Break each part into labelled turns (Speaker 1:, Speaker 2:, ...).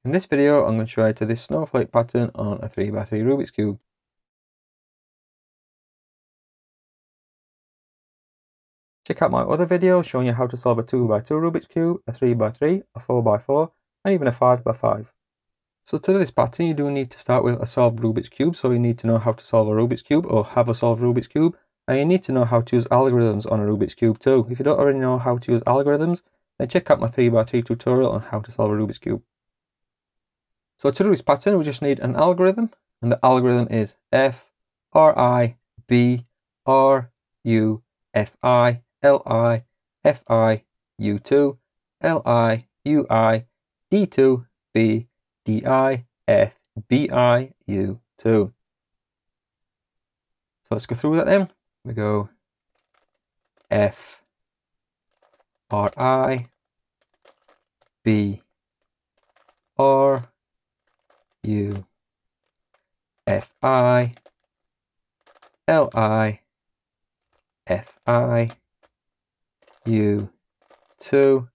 Speaker 1: In this video, I'm going to show you how to do this snowflake pattern on a 3x3 Rubik's Cube. Check out my other videos showing you how to solve a 2x2 Rubik's Cube, a 3x3, a 4x4, and even a 5x5. So to do this pattern, you do need to start with a solved Rubik's Cube, so you need to know how to solve a Rubik's Cube or have a solved Rubik's Cube, and you need to know how to use algorithms on a Rubik's Cube too. If you don't already know how to use algorithms, then check out my 3x3 tutorial on how to solve a Rubik's Cube. So to do this pattern, we just need an algorithm, and the algorithm is F, R, I, B, R, U, F, I, L, I, F, I, U, 2, L, I, U, I, D, 2, B, D, I, F, B, I, U, 2. So let's go through that then. We go F, R, I, B, R, U, F, I, L, I, F, I, U, 2,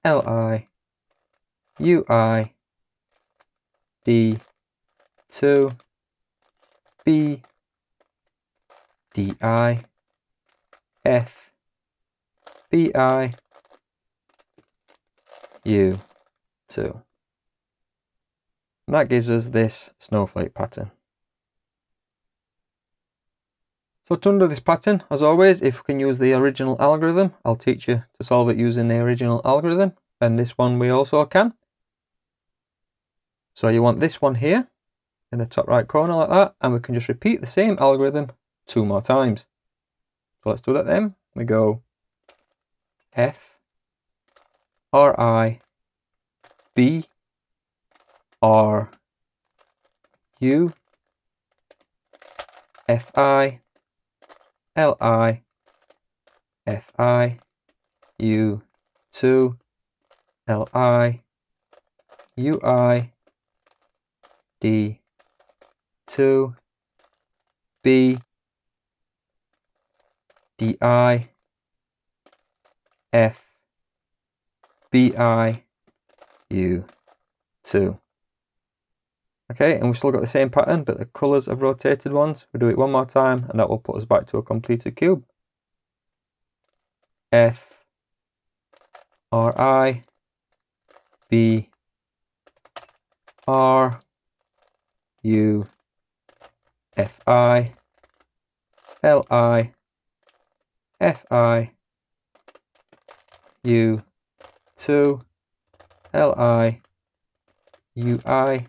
Speaker 1: L, I, U, I, D, 2, B, D, I, F, B, I, U, 2. And that gives us this snowflake pattern. So to undo this pattern, as always, if we can use the original algorithm, I'll teach you to solve it using the original algorithm, and this one we also can. So you want this one here in the top right corner like that, and we can just repeat the same algorithm 2 more times. So let's do that then. We go F, R, I, B, R, U, F, I, L, I, F, I, U, 2, L, I, U, I, D, 2, B, D, I, F, B, I, U, 2. Okay, and we've still got the same pattern, but the colours have rotated ones. We'll do it one more time, and that will put us back to a completed cube. F, R, I, B, R, U, F, I, L, I, F, I, U, 2, L, I, U, I,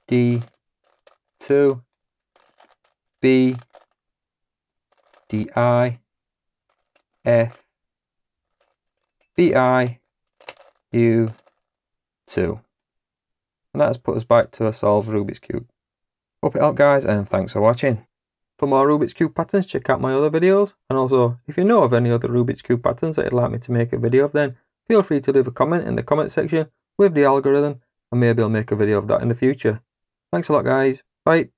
Speaker 1: D, 2, B, D, I, F, B, I, U, 2. And that has put us back to a solved Rubik's Cube. Hope it helped, guys, and thanks for watching. For more Rubik's Cube patterns, check out my other videos, and also if you know of any other Rubik's Cube patterns that you'd like me to make a video of, then feel free to leave a comment in the comment section with the algorithm, and maybe I'll make a video of that in the future. Thanks a lot, guys. Bye.